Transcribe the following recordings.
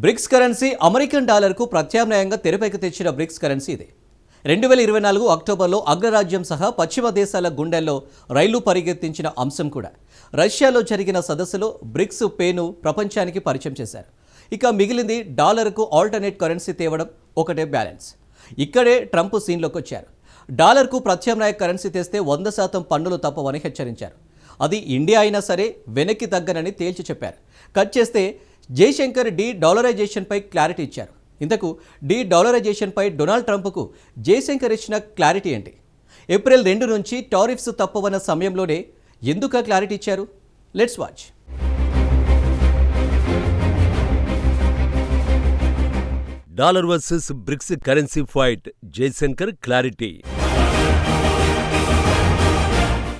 Bricks currency American డాలర్కు ప్రత్యామ్నాయంగా తెరపైకి తెచ్చిన బ్రిక్స్ కరెన్సీ ఇది 2024 అక్టోబర్లో అగ్రరాజ్యం సహా పశ్చిమ దేశాల గుండెల్లో రైలు పరిగెత్తించిన అంశం కూడా. రష్యాలో జరిగిన సదస్సులో బ్రిక్స్ పేను ప్రపంచానికి పరిచయం చేశారు. ఇక మిగిలింది డాలర్కు ఆల్టర్నేట్ కరెన్సీ తేవడం ఒకటే బ్యాలెన్స్. ఇక్కడే ట్రంప్ సీన్లోకి వచ్చారు. డాలర్కు ప్రత్యామ్నాయ కరెన్సీ తెస్తే 100% పన్నులు తప్పవని హెచ్చరించారు. అది ఇండియా అయినా సరే వెనక్కి తగ్గనని తేల్చి చెప్పారు. కట్ చేస్తే జైశంకర్ డాలరైజేషన్పై క్లారిటీ ఇచ్చారు. ఇంతకు డాలరైజేషన్పై డొనాల్డ్ ట్రంప్కు జైశంకర్ ఇచ్చిన క్లారిటీ ఏంటి? ఏప్రిల్ 2 నుంచి టారిఫ్స్ తప్పవన్న సమయంలోనే ఎందుకు క్లారిటీ ఇచ్చారు? Let's watch. Dollar versus BRICS currency fight, Jaishankar clarity.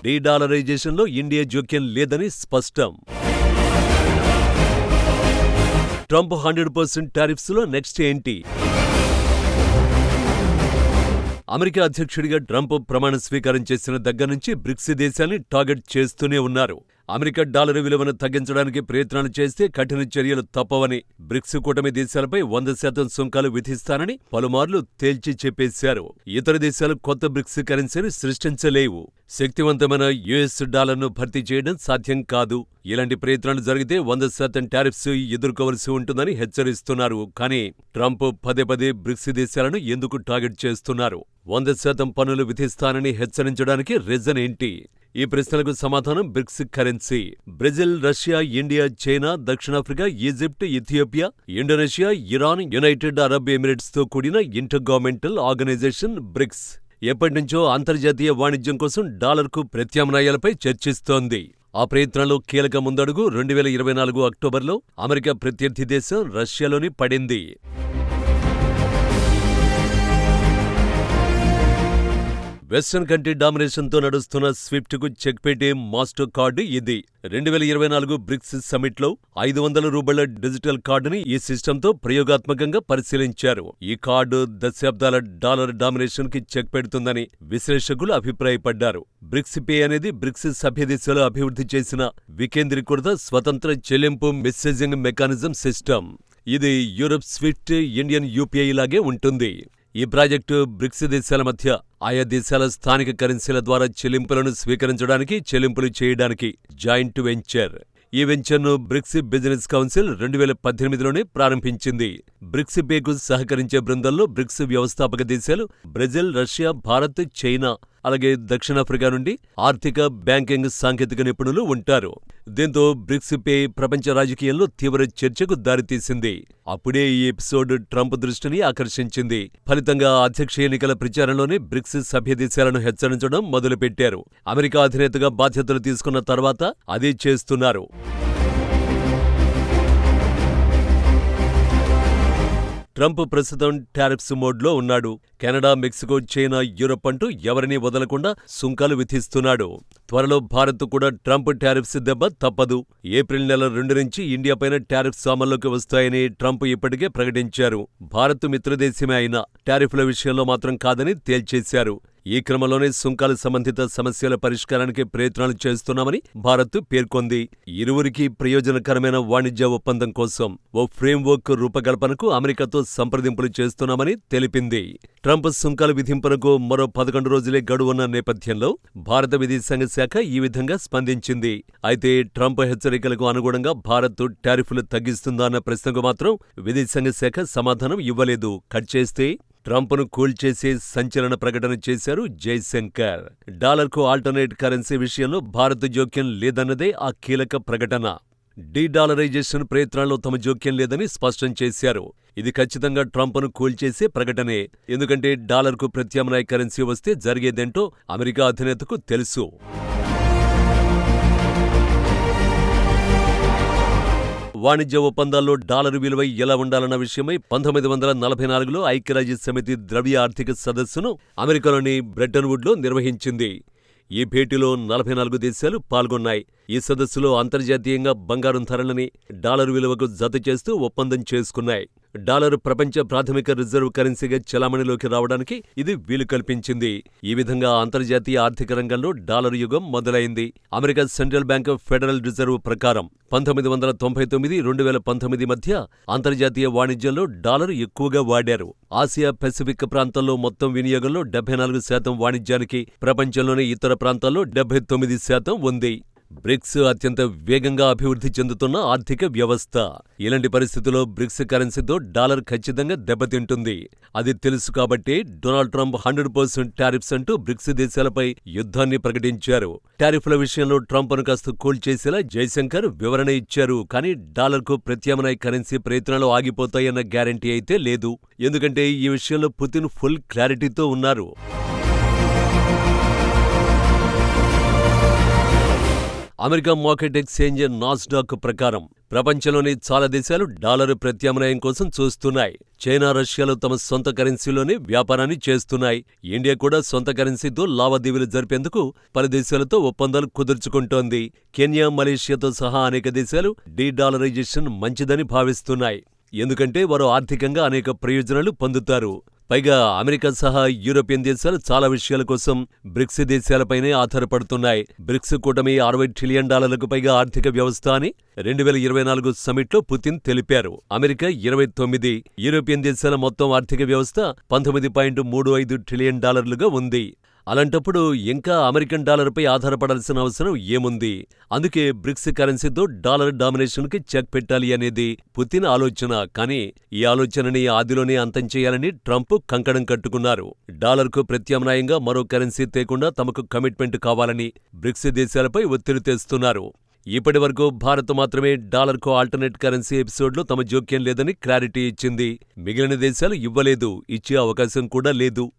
డీడాలరైజేషన్లో ఇండియా జోక్యం లేదని స్పష్టం. ట్రంప్ 100% టారిఫ్స్లో నెక్స్ట్ ఏంటి? అమెరికా అధ్యక్షుడిగా ట్రంప్ ప్రమాణ స్వీకారం చేసిన దగ్గర నుంచి బ్రిక్స్ దేశాన్ని టార్గెట్ చేస్తూనే ఉన్నారు. అమెరికా డాలర్ విలువను తగ్గించడానికి ప్రయత్నాలు చేస్తే కఠిన చర్యలు తప్పవని, బ్రిక్స్ కూటమి దేశాలపై 100% సుంకాలు విధిస్తానని పలుమార్లు తేల్చి చెప్పేశారు. ఇతర దేశాలు కొత్త బ్రిక్స్ కరెన్సీని సృష్టించలేవు. శక్తివంతమైన యుఎస్ డాలర్ను భర్తీ చేయడం సాధ్యం కాదు. ఇలాంటి ప్రయత్నాలు జరిగితే 100% టారిఫ్స్ ఎదుర్కోవలసి ఉంటుందని హెచ్చరిస్తున్నారు. కానీ ట్రంప్ పదే పదే బ్రిక్స్ దేశాలను ఎందుకు టార్గెట్ చేస్తున్నారు? 100% పన్నులు విధిస్తానని హెచ్చరించడానికి రీజన్ ఏంటి? ఈ ప్రశ్నలకు సమాధానం BRICS currency. Brazil, Russia, India, China, దక్షిణాఫ్రికా, Egypt, Ethiopia, Indonesia, Iran, United Arab ఎమిరేట్స్తో కూడిన ఇంటర్ గవర్నమెంటల్ ఆర్గనైజేషన్ బ్రిక్స్ ఎప్పటినుంచో అంతర్జాతీయ వాణిజ్యం కోసం డాలర్కు ప్రత్యామ్నాయాలపై చర్చిస్తోంది. ఆ ప్రయత్నంలో కీలక ముందడుగు 2024 అక్టోబర్లో అమెరికా ప్రత్యర్థి దేశం రష్యాలోని పడింది. వెస్టర్న్ కంట్రీ డామినేషన్తో నడుస్తున్న స్విఫ్ట్కు చెక్ పెట్టే మాస్టర్ కార్డు ఇది. 2024 బ్రిక్స్ సమిట్లో 500 రూపాయల డిజిటల్ కార్డుని ఈ సిస్టంతో ప్రయోగాత్మకంగా పరిశీలించారు. ఈ కార్డు దశాబ్దాల డాలర్ డామినేషన్ కి చెక్ పెడుతుందని విశ్లేషకులు అభిప్రాయపడ్డారు. బ్రిక్స్ పే అనేది బ్రిక్స్ సభ్యదేశాలు అభివృద్ధి చేసిన వికేంద్రీకృత స్వతంత్ర చెల్లింపు మెసేజింగ్ మెకానిజం సిస్టమ్. ఇది యూరప్ స్విఫ్ట్, ఇండియన్ యూపీఐ లాగే ఉంటుంది. ఈ ప్రాజెక్టు బ్రిక్స్ దేశాల మధ్య ఆయా దేశాల స్థానిక కరెన్సీల ద్వారా చెల్లింపులను స్వీకరించడానికి, చెల్లింపులు చేయడానికి జాయింట్ వెంచర్. ఈ వెంచర్ను బ్రిక్స్ బిజినెస్ కౌన్సిల్ 2018లోనే ప్రారంభించింది. బ్రిక్స్ పేకు సహకరించే బృందంలో బ్రిక్స్ వ్యవస్థాపక దేశాలు బ్రెజిల్, రష్యా, భారత్, చైనా, అలాగే దక్షిణాఫ్రికా నుండి ఆర్థిక, బ్యాంకింగ్, సాంకేతిక నిపుణులు ఉంటారు. దీంతో బ్రిక్స్ పే ప్రపంచ రాజకీయాల్లో తీవ్ర చర్చకు దారితీసింది. అప్పుడే ఈ ఎపిసోడ్ ట్రంప్ దృష్టిని ఆకర్షించింది. ఫలితంగా అధ్యక్ష ఎన్నికల ప్రచారంలోనే బ్రిక్స్ సభ్య దేశాలను హెచ్చరించడం మొదలుపెట్టారు. అమెరికా అధినేతగా బాధ్యతలు తీసుకున్న తర్వాత అదే చేస్తున్నారు. ట్రంప్ ప్రస్తుతం టారిఫ్స్ మోడ్లో ఉన్నాడు. కెనడా, మెక్సికో, చైనా, యూరప్ అంటూ ఎవరినీ వదలకుండా సుంకాలు విధిస్తున్నాడు. త్వరలో భారత్ కూడా ట్రంప్ టారిఫ్స్ దెబ్బ తప్పదు. ఏప్రిల్ నెల 2 నుంచి ఇండియాపైన టారిఫ్స్ అమల్లోకి వస్తాయని ట్రంప్ ఇప్పటికే ప్రకటించారు. భారత్ మిత్రదేశమే అయినా టారిఫ్ల విషయంలో మాత్రం కాదని తేల్చేశారు. ఈ క్రమంలోనే సుంకాల సంబంధిత సమస్యల పరిష్కారానికి ప్రయత్నాలు చేస్తున్నామని భారత్ పేర్కొంది. ఇరువురికి ప్రయోజనకరమైన వాణిజ్య ఒప్పందం కోసం ఓ ఫ్రేమ్వర్క్ రూపకల్పనకు అమెరికాతో సంప్రదింపులు చేస్తున్నామని తెలిపింది. ట్రంప్ సుంకాల విధింపునకు మరో 11 రోజులే గడువున్న నేపథ్యంలో భారత విదేశాంగ శాఖ ఈ విధంగా స్పందించింది. అయితే ట్రంప్ హెచ్చరికలకు అనుగుణంగా భారత్ టారిఫ్లు తగ్గిస్తుందా అన్న ప్రశ్నకు మాత్రం విదేశాంగ శాఖ సమాధానం ఇవ్వలేదు. కట్ చేస్తే ట్రంప్ను కూల్చేసే సంచలన ప్రకటన చేశారు జైశంకర్. డాలర్కు ఆల్టర్నేట్ కరెన్సీ విషయంలో భారత్ జోక్యం లేదన్నదే ఆ కీలక ప్రకటన. డీడాలరైజేషన్ ప్రయత్నాల్లో తమ జోక్యం లేదని స్పష్టం చేశారు. ఇది ఖచ్చితంగా ట్రంప్ను కూల్చేసే ప్రకటనే. ఎందుకంటే డాలర్కు ప్రత్యామ్నాయ కరెన్సీ వస్తే జరిగేదేంటో అమెరికా అధినేతకు తెలుసు. వాణిజ్య ఒప్పందాల్లో డాలర్ విలువ ఎలా ఉండాలన్న విషయమై 1944లో ఐక్యరాజ్యసమితి ద్రవ్య ఆర్థిక సదస్సును అమెరికాలోని బ్రెటన్ వుడ్లో నిర్వహించింది. ఈ భేటీలో 44 దేశాలు పాల్గొన్నాయి. ఈ సదస్సులో అంతర్జాతీయంగా బంగారం ధరలని డాలర్ విలువకు జత చేస్తూ ఒప్పందం చేసుకున్నాయి. డాలర్ ప్రపంచ ప్రాథమిక రిజర్వ్ కరెన్సీగా చలామణిలోకి రావడానికి ఇది వీలు కల్పించింది. ఈ విధంగా అంతర్జాతీయ ఆర్థిక రంగంలో డాలర్ యుగం మొదలైంది. America central bank federal reserve ప్రకారం 1999-2019 మధ్య అంతర్జాతీయ వాణిజ్యంలో డాలర్ ఎక్కువగా వాడారు. ఆసియా పెసిఫిక్ ప్రాంతంలో మొత్తం వినియోగంలో 74% వాణిజ్యానికి, ప్రపంచంలోని ఇతర ప్రాంతాల్లో 79% ఉంది. బ్రిక్స్ అత్యంత వేగంగా అభివృద్ధి చెందుతున్న ఆర్థిక వ్యవస్థ. ఇలాంటి పరిస్థితుల్లో బ్రిక్స్ కరెన్సీతో డాలర్ ఖచ్చితంగా దెబ్బతింటుంది. అది తెలుసు కాబట్టే డొనాల్డ్ ట్రంప్ 100% టారిఫ్స్ అంటూ బ్రిక్స్ దేశాలపై యుద్ధాన్ని ప్రకటించారు. టారిఫ్ల విషయంలో ట్రంప్ను కాస్త కూల్ చేసేలా జైశంకర్ వివరణ ఇచ్చారు. కానీ డాలర్కు ప్రత్యామ్నాయ కరెన్సీ ప్రయత్నాలు ఆగిపోతాయన్న గ్యారంటీ అయితే లేదు. ఎందుకంటే ఈ విషయంలో పుతిన్ ఫుల్ క్లారిటీతో ఉన్నారు. అమెరికా మార్కెట్ ఎక్స్చేంజ్ నాస్డాక్ ప్రకారం ప్రపంచంలోని చాలా దేశాలు డాలరు ప్రత్యామ్నాయం కోసం చూస్తున్నాయి. చైనా, రష్యాలు తమ సొంత కరెన్సీలోనే వ్యాపారాన్ని చేస్తున్నాయి. ఇండియా కూడా సొంత కరెన్సీతో లావాదేవీలు జరిపేందుకు పలు దేశాలతో ఒప్పందాలు కుదుర్చుకుంటోంది. కెన్యా, మలేషియాతో సహా అనేక దేశాలు డీడాలరైజేషన్ మంచిదని భావిస్తున్నాయి. ఎందుకంటే వారు ఆర్థికంగా అనేక ప్రయోజనాలు పొందుతారు. పైగా అమెరికా సహా యూరోపియన్ దేశాలు చాలా విషయాల కోసం బ్రిక్స్ దేశాలపైనే ఆధారపడుతున్నాయి. బ్రిక్స్ కూటమి $60 ట్రిలియన్ పైగా ఆర్థిక వ్యవస్థ అని 2024 సమ్మిట్లో పుతిన్ తెలిపారు. అమెరికా 29, యూరోపియన్ దేశాల మొత్తం ఆర్థిక వ్యవస్థ $19.35 ట్రిలియన్ ఉంది. అలాంటప్పుడు ఇంకా అమెరికన్ డాలర్పై ఆధారపడాల్సిన అవసరం ఏముంది? అందుకే బ్రిక్స్ కరెన్సీతో డాలర్ డామినేషన్కి చెక్ పెట్టాలి అనేది పుతిన్ ఆలోచన. కానీ ఈ ఆలోచనని ఆదిలోనే అంతం చేయాలని ట్రంప్ కంకణం కట్టుకున్నారు. డాలర్కు ప్రత్యామ్నాయంగా మరో కరెన్సీ తేకుండా తమకు కమిట్మెంట్ కావాలని బ్రిక్స్ దేశాలపై ఒత్తిడి తెస్తున్నారు. ఇప్పటి వరకు భారత్ మాత్రమే డాలర్కు ఆల్టర్నేట్ కరెన్సీ ఎపిసోడ్లో తమ జోక్యం లేదని క్లారిటీ ఇచ్చింది. మిగిలిన దేశాలు ఇవ్వలేదు, ఇచ్చే అవకాశం కూడా లేదు.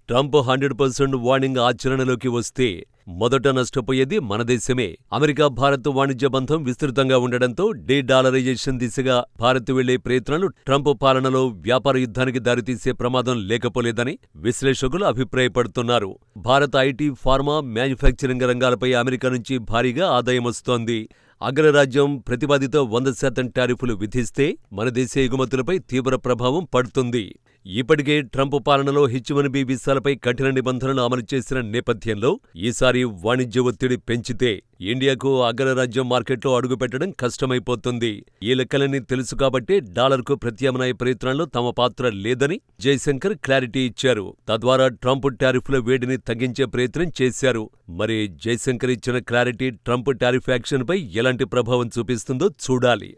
ట్రంప్ 100% వార్నింగ్ ఆచరణలోకి వస్తే మొదట నష్టపోయేది మన దేశమే. అమెరికా భారత్ వాణిజ్య బంధం విస్తృతంగా ఉండడంతో డీడాలరైజేషన్ దిశగా భారత్ వెళ్లే ప్రయత్నాలు ట్రంప్ పాలనలో వ్యాపార యుద్ధానికి దారితీసే ప్రమాదం లేకపోలేదని విశ్లేషకులు అభిప్రాయపడుతున్నారు. భారత ఐటీ, ఫార్మా, మ్యానుఫ్యాక్చరింగ్ రంగాలపై అమెరికా నుంచి భారీగా ఆదాయం వస్తోంది. అగ్రరాజ్యం ప్రతిపాదిత 100% టారిఫ్లు విధిస్తే మన దేశ ఎగుమతులపై తీవ్ర ప్రభావం పడుతుంది. ఇప్పటికే ట్రంప్ పాలనలో H-1B వీసాలపై కఠిన నిబంధనలు అమలు చేసిన నేపథ్యంలో ఈసారి వాణిజ్య ఒత్తిడి పెంచితే ఇండియాకు అగ్రరాజ్యం మార్కెట్లో అడుగుపెట్టడం కష్టమైపోతుంది. ఈ లెక్కలన్నీ తెలుసు కాబట్టే డాలర్కు ప్రత్యామ్నాయ ప్రయత్నాల్లో తమ పాత్ర లేదని జైశంకర్ క్లారిటీ ఇచ్చారు. తద్వారా ట్రంప్ టారిఫ్ల వేడిని తగ్గించే ప్రయత్నం చేశారు. మరి జైశంకర్ ఇచ్చిన క్లారిటీ ట్రంప్ టారిఫ్ యాక్షన్పై ఎలాంటి ప్రభావం చూపిస్తుందో చూడాలి.